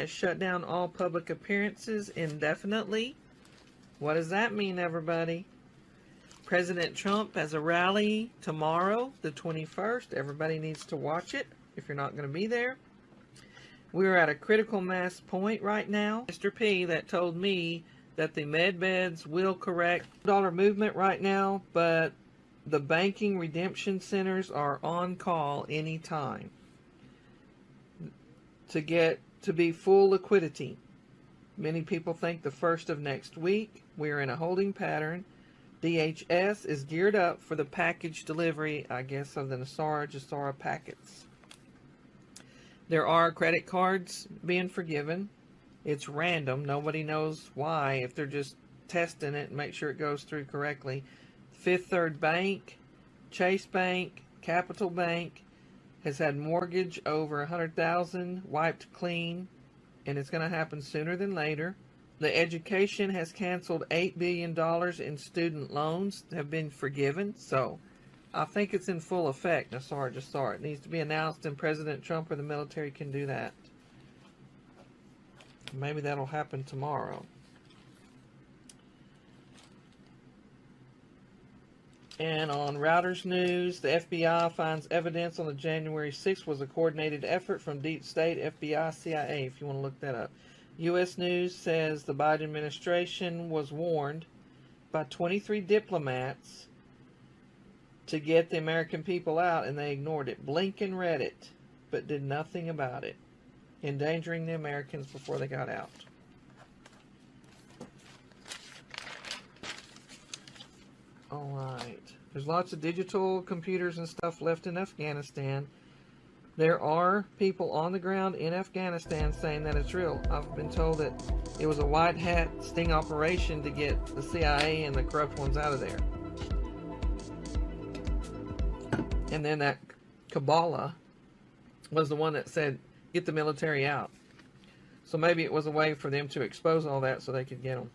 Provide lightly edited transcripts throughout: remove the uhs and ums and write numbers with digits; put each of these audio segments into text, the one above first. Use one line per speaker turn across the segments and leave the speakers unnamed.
has shut down all public appearances indefinitely. What does that mean, everybody? President Trump has a rally tomorrow, the 21st. Everybody needs to watch it if you're not going to be there. We're at a critical mass point right now. Mr. P that told me that the med beds will correct dollar movement right now, but the banking redemption centers are on call anytime to be full liquidity. Many people think the 1st of next week. We're in a holding pattern. DHS is geared up for the package delivery, I guess, of the Nesara, Gesara packets. There are credit cards being forgiven. It's random. Nobody knows why, if they're just testing it and make sure it goes through correctly. Fifth Third Bank, Chase Bank, Capital Bank has had mortgage over $100,000 wiped clean, and it's going to happen sooner than later. The education has canceled $8 billion in student loans have been forgiven, so I think it's in full effect. Nesara, Gesara. It needs to be announced, and President Trump or the military can do that. Maybe that'll happen tomorrow. And on Reuters News, the FBI finds evidence on the January 6th was a coordinated effort from deep state, FBI, CIA, if you want to look that up. U.S. News says the Biden administration was warned by 23 diplomats to get the American people out, and they ignored it. Blinken read it, but did nothing about it, endangering the Americans before they got out. All right. There's lots of digital computers and stuff left in Afghanistan. There are people on the ground in Afghanistan saying that it's real. I've been told that it was a white hat sting operation to get the CIA and the corrupt ones out of there. And then that Kabbalah was the one that said, get the military out. So maybe it was a way for them to expose all that so they could get them.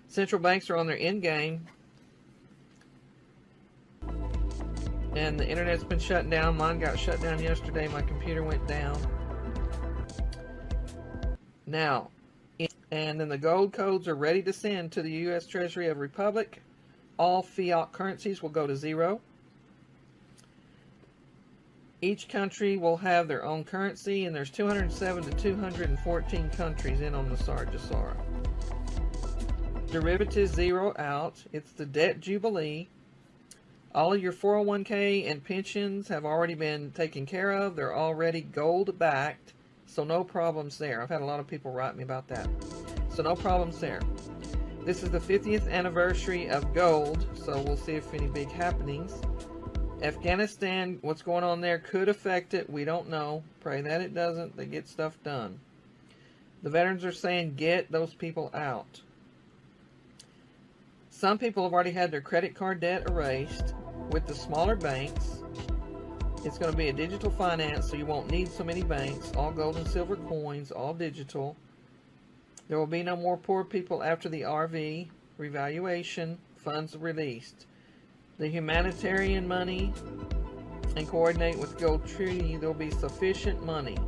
Central banks are on their end game. And the internet's been shut down. Mine got shut down yesterday. My computer went down. Now, and then the gold codes are ready to send to the U.S. Treasury of Republic. All fiat currencies will go to zero. Each country will have their own currency, and there's 207 to 214 countries in on the Gesara. Derivatives zero out. It's the debt jubilee. All of your 401k and pensions have already been taken care of. They're already gold backed, so no problems there. I've had a lot of people write me about that. So no problems there. This is the 50th anniversary of gold, so we'll see if any big happenings. Afghanistan, what's going on there could affect it. We don't know. Pray that it doesn't. They get stuff done. The veterans are saying get those people out. Some people have already had their credit card debt erased with the smaller banks. It's going to be a digital finance, so you won't need so many banks. All gold and silver coins, all digital. There will be no more poor people after the RV revaluation funds released. The humanitarian money and coordinate with Gold Treaty, there will be sufficient money.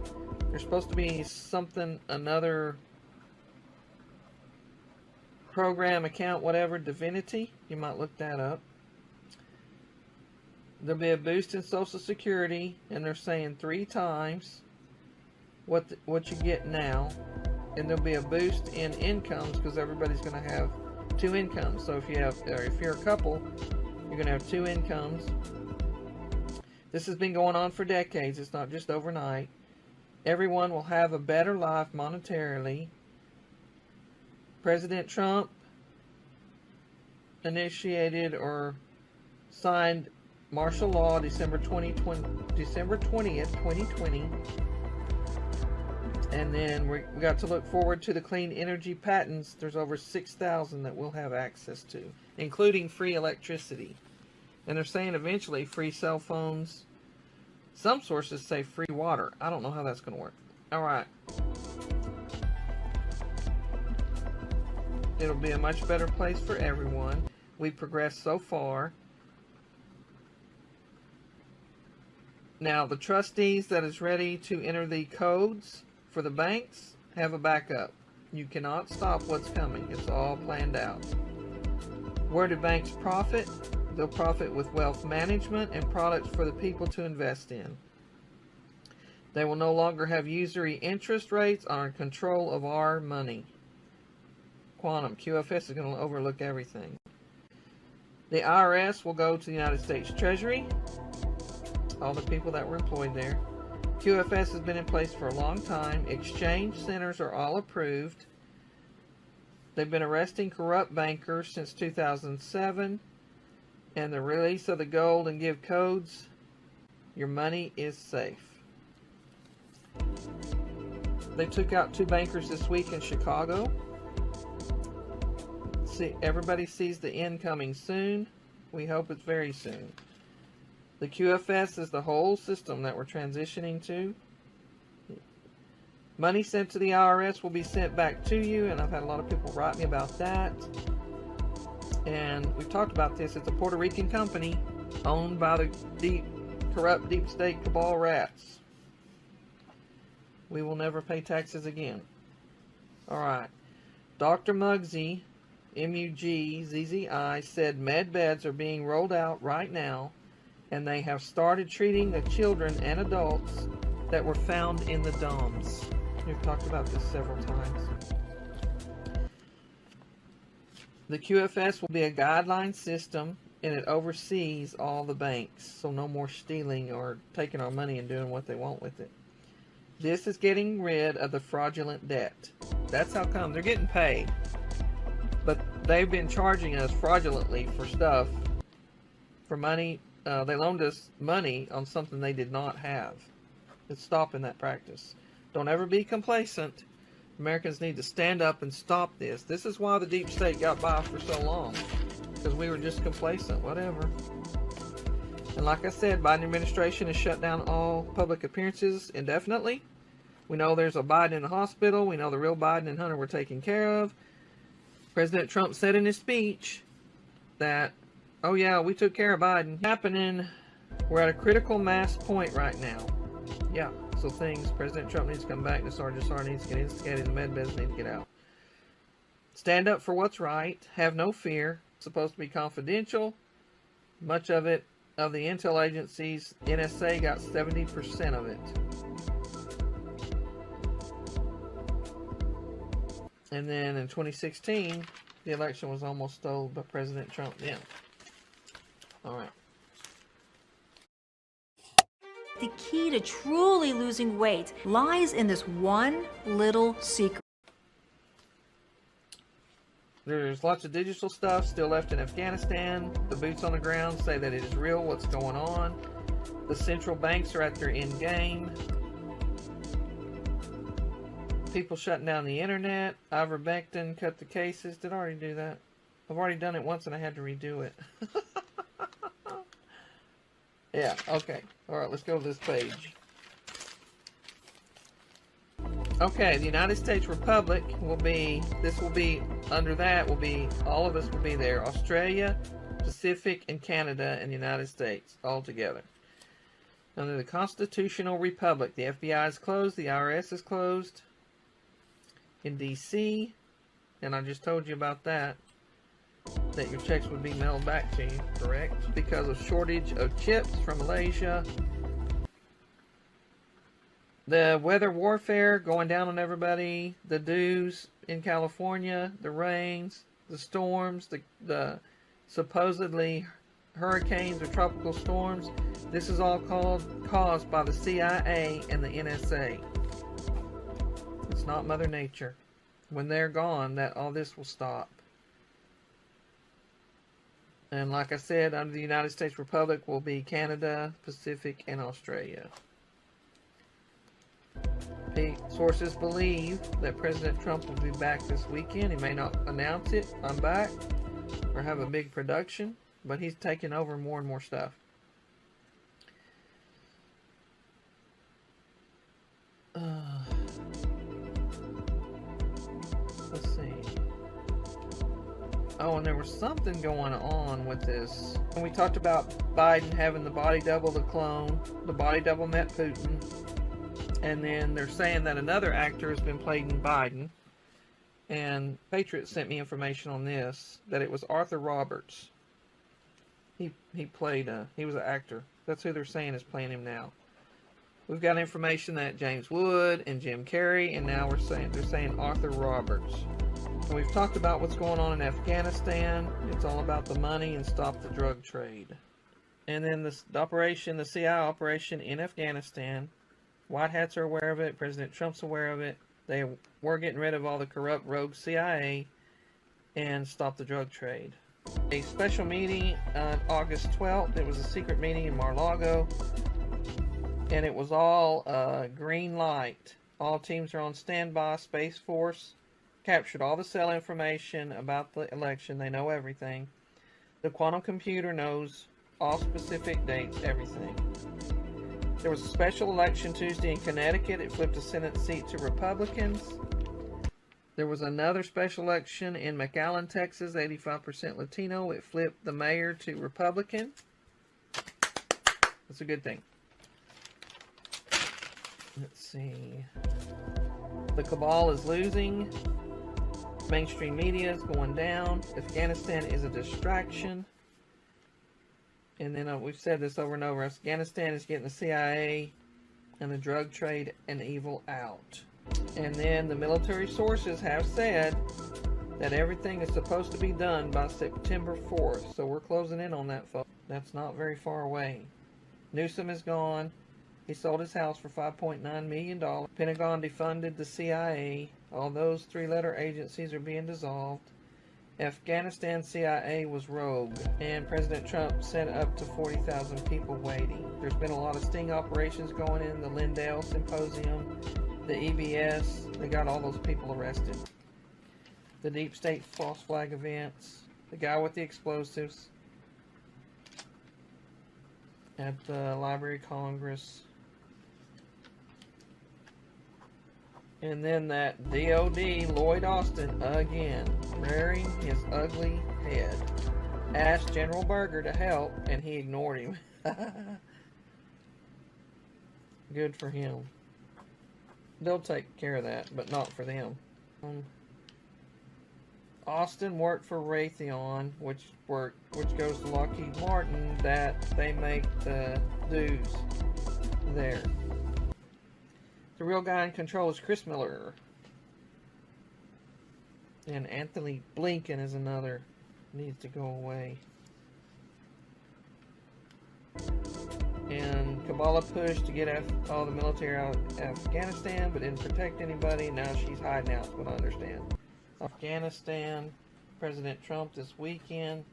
There's supposed to be something, another program, account, whatever, Divinity. You might look that up. There'll be a boost in Social Security, and they're saying 3 times what you get now. And there'll be a boost in incomes because everybody's going to have 2 incomes. So if you're a couple, you're going to have 2 incomes. This has been going on for decades. It's not just overnight. Everyone will have a better life monetarily. President Trump initiated or signed martial law December 20th, 2020. And then we got to look forward to the clean energy patents. There's over 6,000 that we'll have access to, including free electricity. And they're saying eventually free cell phones. Some sources say free water. I don't know how that's going to work. All right. It'll be a much better place for everyone. We've progressed so far. Now, the trustees that is ready to enter the codes For the banks, have a backup. You cannot stop what's coming. It's all planned out. Where do banks profit? They'll profit with wealth management and products for the people to invest in. They will no longer have usury interest rates on control of our money. Quantum. QFS is going to overlook everything. The IRS will go to the United States Treasury. All the people that were employed there. QFS has been in place for a long time. Exchange centers are all approved. They've been arresting corrupt bankers since 2007. And the release of the gold and give codes, your money is safe. They took out 2 bankers this week in Chicago. See, everybody sees the end coming soon. We hope it's very soon. The QFS is the whole system that we're transitioning to. Money sent to the IRS will be sent back to you, and I've had a lot of people write me about that. And we've talked about this. It's a Puerto Rican company owned by the corrupt deep state cabal rats. We will never pay taxes again. Alright. Dr. Muggsy, M-U-G-Z-Z-I, said med beds are being rolled out right now, and they have started treating the children and adults that were found in the DOMS. We've talked about this several times. The QFS will be a guideline system, and it oversees all the banks, so no more stealing or taking our money and doing what they want with it. This is getting rid of the fraudulent debt. That's how come. They're getting paid, but they've been charging us fraudulently for stuff, for money. They loaned us money on something they did not have. It's stopping that practice. Don't ever be complacent. Americans need to stand up and stop this. This is why the deep state got by for so long, because we were just complacent, whatever. And like I said, Biden administration has shut down all public appearances indefinitely. We know there's a Biden in the hospital. We know the real Biden and Hunter were taken care of. President Trump said in his speech that, oh yeah, we took care of Biden. Happening, we're at a critical mass point right now. Yeah, so President Trump needs to come back, Gesara needs to get instigated, the med beds need to get out. Stand up for what's right. Have no fear. It's supposed to be confidential. Much of it, of the intel agencies, NSA got 70% of it. And then in 2016, the election was almost stolen by President Trump then. Alright.
The key to truly losing weight lies in this one little secret.
There's lots of digital stuff still left in Afghanistan. The boots on the ground say that it is real what's going on. The central banks are at their end game. People shutting down the internet. Ivermectin cut the cases. Did I already do that? I've already done it once and I had to redo it. Yeah, okay. Alright, let's go to this page. Okay, the United States Republic will be, under that will be, all of us will be there. Australia, Pacific, and Canada, and the United States, all together. Under the Constitutional Republic, the FBI is closed, the IRS is closed. In D.C., and I just told you about that your checks would be mailed back to you, correct? Because of shortage of chips from Malaysia. The weather warfare going down on everybody. The dews in California, the rains, the storms, the supposedly hurricanes or tropical storms. This is all caused by the CIA and the NSA. It's not Mother Nature. When they're gone, all this will stop. And like I said, under the United States Republic will be Canada, Pacific, and Australia. Sources believe that President Trump will be back this weekend. He may not announce it, I'm back, or have a big production, but he's taking over more and more stuff. Let's see. Oh, and there was something going on with this. And we talked about Biden having the body double, the clone. The body double met Putin. And then they're saying that another actor has been playing Biden. And Patriot sent me information on this, that it was Arthur Roberts. He played, he was an actor. That's who they're saying is playing him now. We've got information that James Wood and Jim Carrey, and now they're saying Arthur Roberts. And we've talked about what's going on in Afghanistan. It's all about the money and stop the drug trade. And then the CIA operation in Afghanistan. White hats are aware of it. President Trump's aware of it. They were getting rid of all the corrupt rogue CIA and stop the drug trade. A special meeting on August 12th. It was a secret meeting in Lago. And it was all green light. All teams are on standby. Space Force captured all the cell information about the election. They know everything. The quantum computer knows all specific dates, everything. There was a special election Tuesday in Connecticut. It flipped a Senate seat to Republicans. There was another special election in McAllen, Texas, 85% Latino. It flipped the mayor to Republican. That's a good thing. Let's see. The cabal is losing. Mainstream media is going down. Afghanistan is a distraction. And then we've said this over and over. Afghanistan is getting the CIA and the drug trade and evil out. And then the military sources have said that everything is supposed to be done by September 4th. So we're closing in on that, folks. That's not very far away. Newsom is gone. He sold his house for $5.9 million. Pentagon defunded the CIA. All those three-letter agencies are being dissolved. Afghanistan CIA was rogue, and President Trump sent up to 40,000 people waiting. There's been a lot of sting operations going in, the Lindell Symposium, the EBS. They got all those people arrested. The deep state false flag events, the guy with the explosives at the Library of Congress. And then that DOD, Lloyd Austin, again, rearing his ugly head. Asked General Berger to help, and he ignored him. Good for him. They'll take care of that, but not for them. Austin worked for Raytheon, which goes to Lockheed Martin, that they make the dues there. The real guy in control is Chris Miller. And Anthony Blinken is another. Needs to go away. And Kabbalah pushed to get all the military out of Afghanistan, but didn't protect anybody. Now she's hiding out, is what I understand. Afghanistan, President Trump this weekend.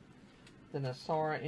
The Nesara